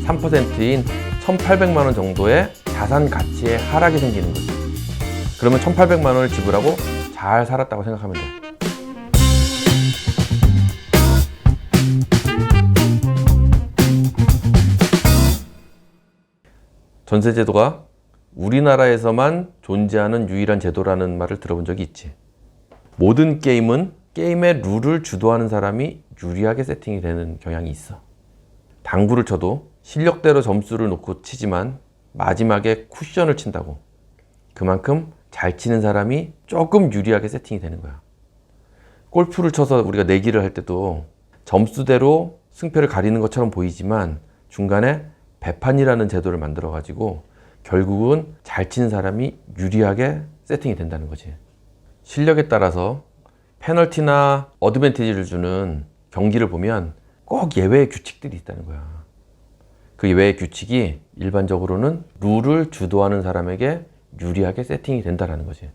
3%인 1,800만 원 정도의 자산 가치의 하락이 생기는 거지. 그러면 1,800만 원을 지불하고 잘 살았다고 생각하면 돼. 전세제도가 우리나라에서만 존재하는 유일한 제도라는 말을 들어본 적이 있지. 모든 게임은 게임의 룰을 주도하는 사람이 유리하게 세팅이 되는 경향이 있어. 당구를 쳐도 실력대로 점수를 놓고 치지만 마지막에 쿠션을 친다고. 그만큼 잘 치는 사람이 조금 유리하게 세팅이 되는 거야. 골프를 쳐서 우리가 내기를 할 때도 점수대로 승패를 가리는 것처럼 보이지만 중간에 배판이라는 제도를 만들어 가지고 결국은 잘 치는 사람이 유리하게 세팅이 된다는 거지. 실력에 따라서 페널티나 어드밴티지를 주는 경기를 보면 꼭 예외의 규칙들이 있다는 거야. 그 예외의 규칙이 일반적으로는 룰을 주도하는 사람에게 유리하게 세팅이 된다는 거지.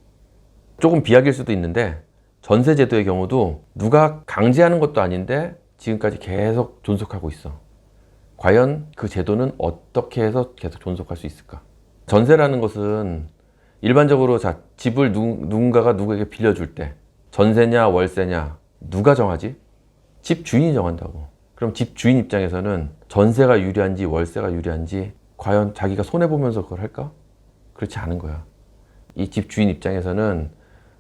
조금 비약일 수도 있는데 전세제도의 경우도 누가 강제하는 것도 아닌데 지금까지 계속 존속하고 있어. 과연 그 제도는 어떻게 해서 계속 존속할 수 있을까? 전세라는 것은 일반적으로 집을 누군가가 누구에게 빌려줄 때 전세냐 월세냐 누가 정하지? 집 주인이 정한다고. 그럼 집 주인 입장에서는 전세가 유리한지 월세가 유리한지 과연 자기가 손해보면서 그걸 할까? 그렇지 않은 거야. 이 집 주인 입장에서는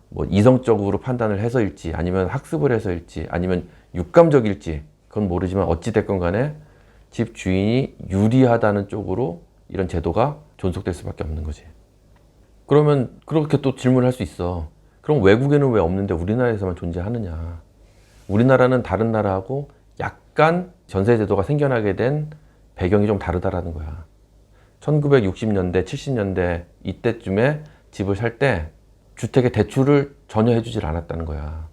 뭐 이성적으로 판단을 해서일지 아니면 학습을 해서일지 아니면 육감적일지 그건 모르지만 어찌됐건 간에 집 주인이 유리하다는 쪽으로 이런 제도가 존속될 수밖에 없는 거지. 그러면 그렇게 또 질문을 할 수 있어. 그럼 외국에는 왜 없는데 우리나라에서만 존재하느냐? 우리나라는 다른 나라하고 약간 전세제도가 생겨나게 된 배경이 좀 다르다라는 거야. 1960년대, 70년대 이때쯤에 집을 살 때 주택의 대출을 전혀 해주질 않았다는 거야.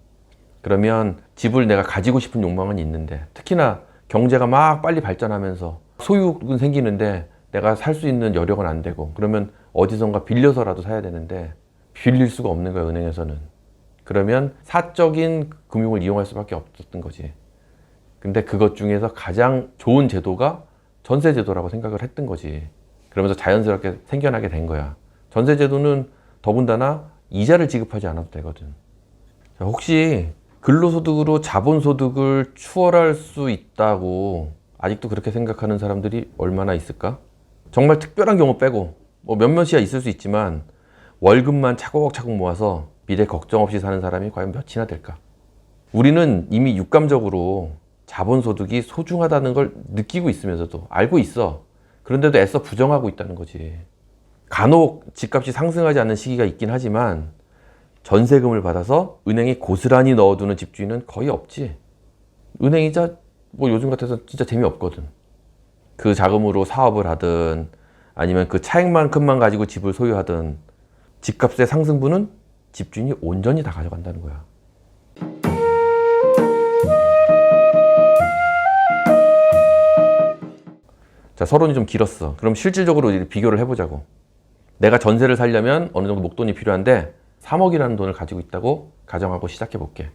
그러면 집을 내가 가지고 싶은 욕망은 있는데 특히나 경제가 막 빨리 발전하면서 소유는 생기는데 내가 살 수 있는 여력은 안 되고 그러면 어디선가 빌려서라도 사야 되는데 빌릴 수가 없는 거야, 은행에서는. 그러면 사적인 금융을 이용할 수밖에 없었던 거지. 근데 그것 중에서 가장 좋은 제도가 전세제도라고 생각을 했던 거지. 그러면서 자연스럽게 생겨나게 된 거야. 전세제도는 더군다나 이자를 지급하지 않아도 되거든. 자, 혹시 근로소득으로 자본소득을 추월할 수 있다고 아직도 그렇게 생각하는 사람들이 얼마나 있을까? 정말 특별한 경우 빼고 뭐 몇몇이야 있을 수 있지만 월급만 차곡차곡 모아서 미래 걱정 없이 사는 사람이 과연 몇이나 될까? 우리는 이미 육감적으로 자본소득이 소중하다는 걸 느끼고 있으면서도 알고 있어. 그런데도 애써 부정하고 있다는 거지. 간혹 집값이 상승하지 않는 시기가 있긴 하지만 전세금을 받아서 은행에 고스란히 넣어두는 집주인은 거의 없지. 은행이자 뭐 요즘 같아서 진짜 재미없거든. 그 자금으로 사업을 하든 아니면 그 차액만큼만 가지고 집을 소유하든 집값의 상승분은 집주인이 온전히 다 가져간다는 거야. 자, 서론이 좀 길었어. 그럼 실질적으로 비교를 해보자고. 내가 전세를 살려면 어느 정도 목돈이 필요한데 3억이라는 돈을 가지고 있다고 가정하고 시작해 볼게.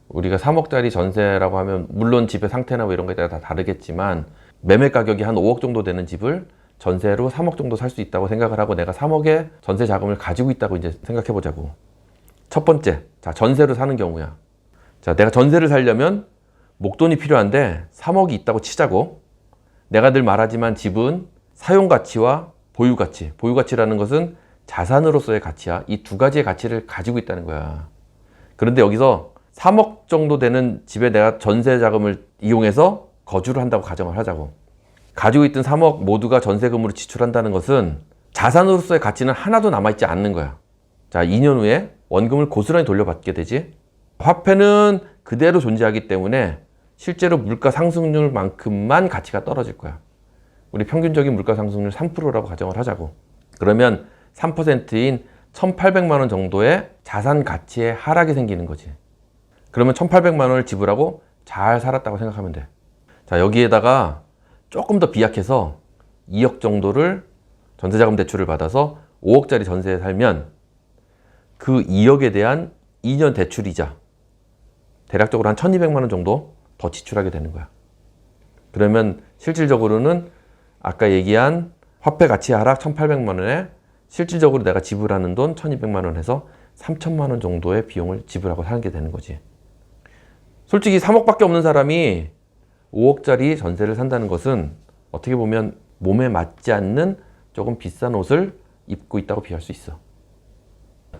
우리가 3억짜리 전세라고 하면 물론 집의 상태나 뭐 이런 거에 따라 다 다르겠지만 매매 가격이 한 5억 정도 되는 집을 전세로 3억 정도 살 수 있다고 생각을 하고 내가 3억의 전세 자금을 가지고 있다고 이제 생각해 보자고. 첫 번째, 자, 전세로 사는 경우야. 자, 내가 전세를 살려면 목돈이 필요한데 3억이 있다고 치자고. 내가 늘 말하지만 집은 사용 가치와 보유 가치. 보유 가치라는 것은 자산으로서의 가치야. 이 두 가지의 가치를 가지고 있다는 거야. 그런데 여기서 3억 정도 되는 집에 내가 전세 자금을 이용해서 거주를 한다고 가정을 하자고. 가지고 있던 3억 모두가 전세금으로 지출한다는 것은 자산으로서의 가치는 하나도 남아있지 않는 거야. 자, 2년 후에 원금을 고스란히 돌려받게 되지. 화폐는 그대로 존재하기 때문에 실제로 물가 상승률만큼만 가치가 떨어질 거야. 우리 평균적인 물가 상승률 3%라고 가정을 하자고. 그러면 3%인 1,800만 원 정도의 자산 가치의 하락이 생기는 거지. 그러면 1,800만 원을 지불하고 잘 살았다고 생각하면 돼. 자, 여기에다가 조금 더 비약해서 2억 정도를 전세자금 대출을 받아서 5억짜리 전세에 살면 그 2억에 대한 2년 대출이자 대략적으로 한 1,200만 원 정도 더 지출하게 되는 거야. 그러면 실질적으로는 아까 얘기한 화폐 가치 하락 1,800만 원에 실질적으로 내가 지불하는 돈 1,200만 원 해서 3천만 원 정도의 비용을 지불하고 살게 되는 거지. 솔직히 3억밖에 없는 사람이 5억짜리 전세를 산다는 것은 어떻게 보면 몸에 맞지 않는 조금 비싼 옷을 입고 있다고 비교할 수 있어.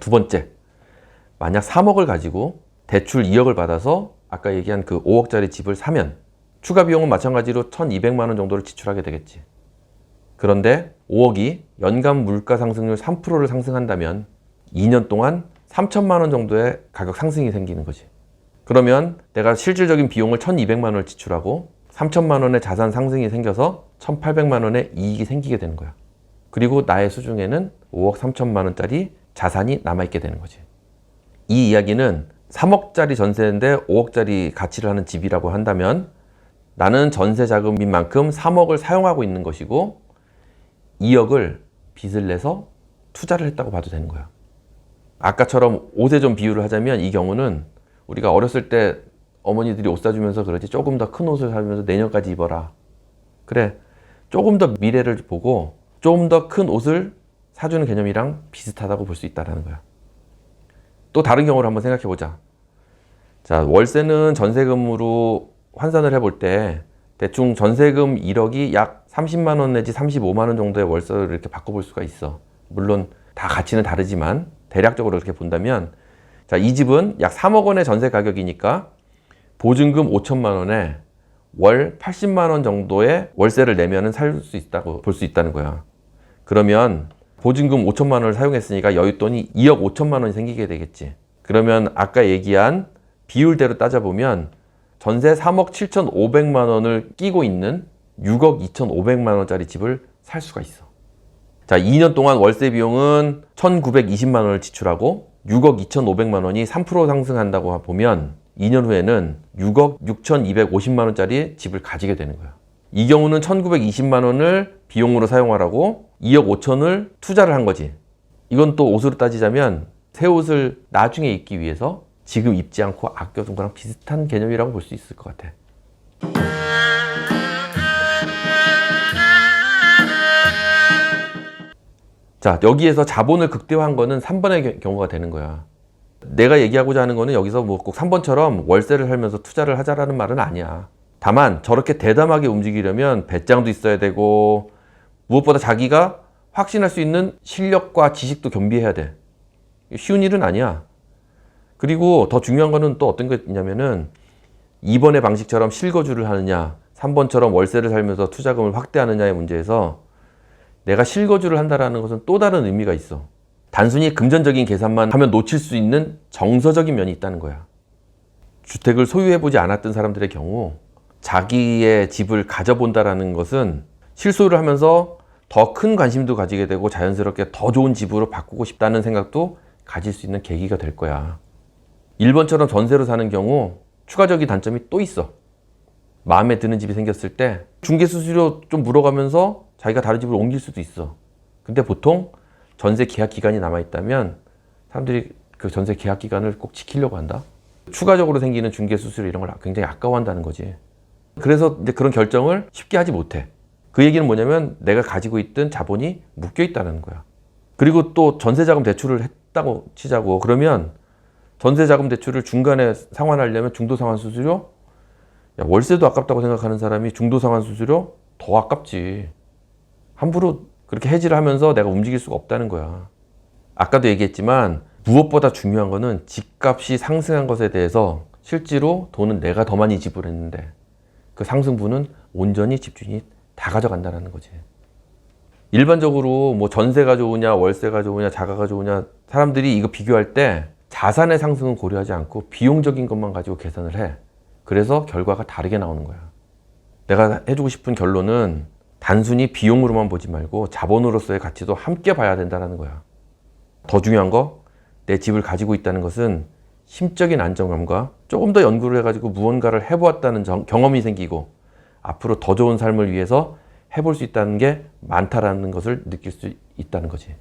두 번째, 만약 3억을 가지고 대출 2억을 받아서 아까 얘기한 그 5억짜리 집을 사면 추가 비용은 마찬가지로 1,200만 원 정도를 지출하게 되겠지. 그런데 5억이 연간 물가 상승률 3%를 상승한다면 2년 동안 3천만 원 정도의 가격 상승이 생기는 거지. 그러면 내가 실질적인 비용을 1,200만 원을 지출하고 3천만 원의 자산 상승이 생겨서 1,800만 원의 이익이 생기게 되는 거야. 그리고 나의 수중에는 5억 3천만 원짜리 자산이 남아있게 되는 거지. 이 이야기는 3억짜리 전세인데 5억짜리 가치를 하는 집이라고 한다면 나는 전세 자금인 만큼 3억을 사용하고 있는 것이고 2억을 빚을 내서 투자를 했다고 봐도 되는 거야. 아까처럼 옷에 좀 비유를 하자면 이 경우는 우리가 어렸을 때 어머니들이 옷 사주면서 그러지 조금 더 큰 옷을 사주면서 내년까지 입어라. 그래, 조금 더 미래를 보고 조금 더 큰 옷을 사주는 개념이랑 비슷하다고 볼 수 있다는 거야. 또 다른 경우를 한번 생각해 보자. 자, 월세는 전세금으로 환산을 해볼 때 대충 전세금 1억이 약 30만 원 내지 35만 원 정도의 월세를 이렇게 바꿔볼 수가 있어. 물론 다 가치는 다르지만 대략적으로 이렇게 본다면 자, 이 집은 약 3억 원의 전세 가격이니까 보증금 5천만 원에 월 80만 원 정도의 월세를 내면은 살 수 있다고 볼 수 있다는 거야. 그러면 보증금 5천만 원을 사용했으니까 여윳돈이 2억 5천만 원이 생기게 되겠지. 그러면 아까 얘기한 비율대로 따져보면 전세 3억 7,500만 원을 끼고 있는 6억 2,500만 원짜리 집을 살 수가 있어. 자, 2년 동안 월세 비용은 1,920만 원을 지출하고 6억 2,500만 원이 3% 상승한다고 보면 2년 후에는 6억 6,250만 원짜리 집을 가지게 되는 거야. 이 경우는 1,920만 원을 비용으로 사용하라고 2억 5천을 투자를 한 거지. 이건 또 옷으로 따지자면 새 옷을 나중에 입기 위해서 지금 입지 않고 아껴둔 거랑 비슷한 개념이라고 볼 수 있을 것 같아. 자, 여기에서 자본을 극대화한 거는 3번의 경우가 되는 거야. 내가 얘기하고자 하는 거는 여기서 뭐 꼭 3번처럼 월세를 살면서 투자를 하자라는 말은 아니야. 다만 저렇게 대담하게 움직이려면 배짱도 있어야 되고 무엇보다 자기가 확신할 수 있는 실력과 지식도 겸비해야 돼. 쉬운 일은 아니야. 그리고 더 중요한 거는 또 어떤 게 있냐면은 2번의 방식처럼 실거주를 하느냐 3번처럼 월세를 살면서 투자금을 확대하느냐의 문제에서 내가 실거주를 한다는 것은 또 다른 의미가 있어. 단순히 금전적인 계산만 하면 놓칠 수 있는 정서적인 면이 있다는 거야. 주택을 소유해보지 않았던 사람들의 경우 자기의 집을 가져본다라는 것은 실소유를 하면서 더 큰 관심도 가지게 되고 자연스럽게 더 좋은 집으로 바꾸고 싶다는 생각도 가질 수 있는 계기가 될 거야. 1번처럼 전세로 사는 경우 추가적인 단점이 또 있어. 마음에 드는 집이 생겼을 때 중개수수료 좀 물어가면서 자기가 다른 집으로 옮길 수도 있어. 근데 보통 전세 계약 기간이 남아있다면 사람들이 그 전세 계약 기간을 꼭 지키려고 한다. 추가적으로 생기는 중개수수료 이런 걸 굉장히 아까워한다는 거지. 그래서 이제 그런 결정을 쉽게 하지 못해. 그 얘기는 뭐냐면 내가 가지고 있던 자본이 묶여 있다는 거야. 그리고 또 전세자금 대출을 했다고 치자고. 그러면 전세자금 대출을 중간에 상환하려면 중도상환수수료? 야, 월세도 아깝다고 생각하는 사람이 중도상환수수료? 더 아깝지. 함부로 그렇게 해지를 하면서 내가 움직일 수가 없다는 거야. 아까도 얘기했지만 무엇보다 중요한 거는 집값이 상승한 것에 대해서 실제로 돈은 내가 더 많이 지불했는데 그 상승분은 온전히 집주인이 다 가져간다는 거지. 일반적으로 뭐 전세가 좋으냐 월세가 좋으냐 자가가 좋으냐 사람들이 이거 비교할 때 자산의 상승은 고려하지 않고 비용적인 것만 가지고 계산을 해. 그래서 결과가 다르게 나오는 거야. 내가 해주고 싶은 결론은 단순히 비용으로만 보지 말고 자본으로서의 가치도 함께 봐야 된다는 거야. 더 중요한 거, 내 집을 가지고 있다는 것은 심적인 안정감과 조금 더 연구를 해가지고 무언가를 해보았다는 경험이 생기고 앞으로 더 좋은 삶을 위해서 해볼 수 있다는 게 많다라는 것을 느낄 수 있다는 거지.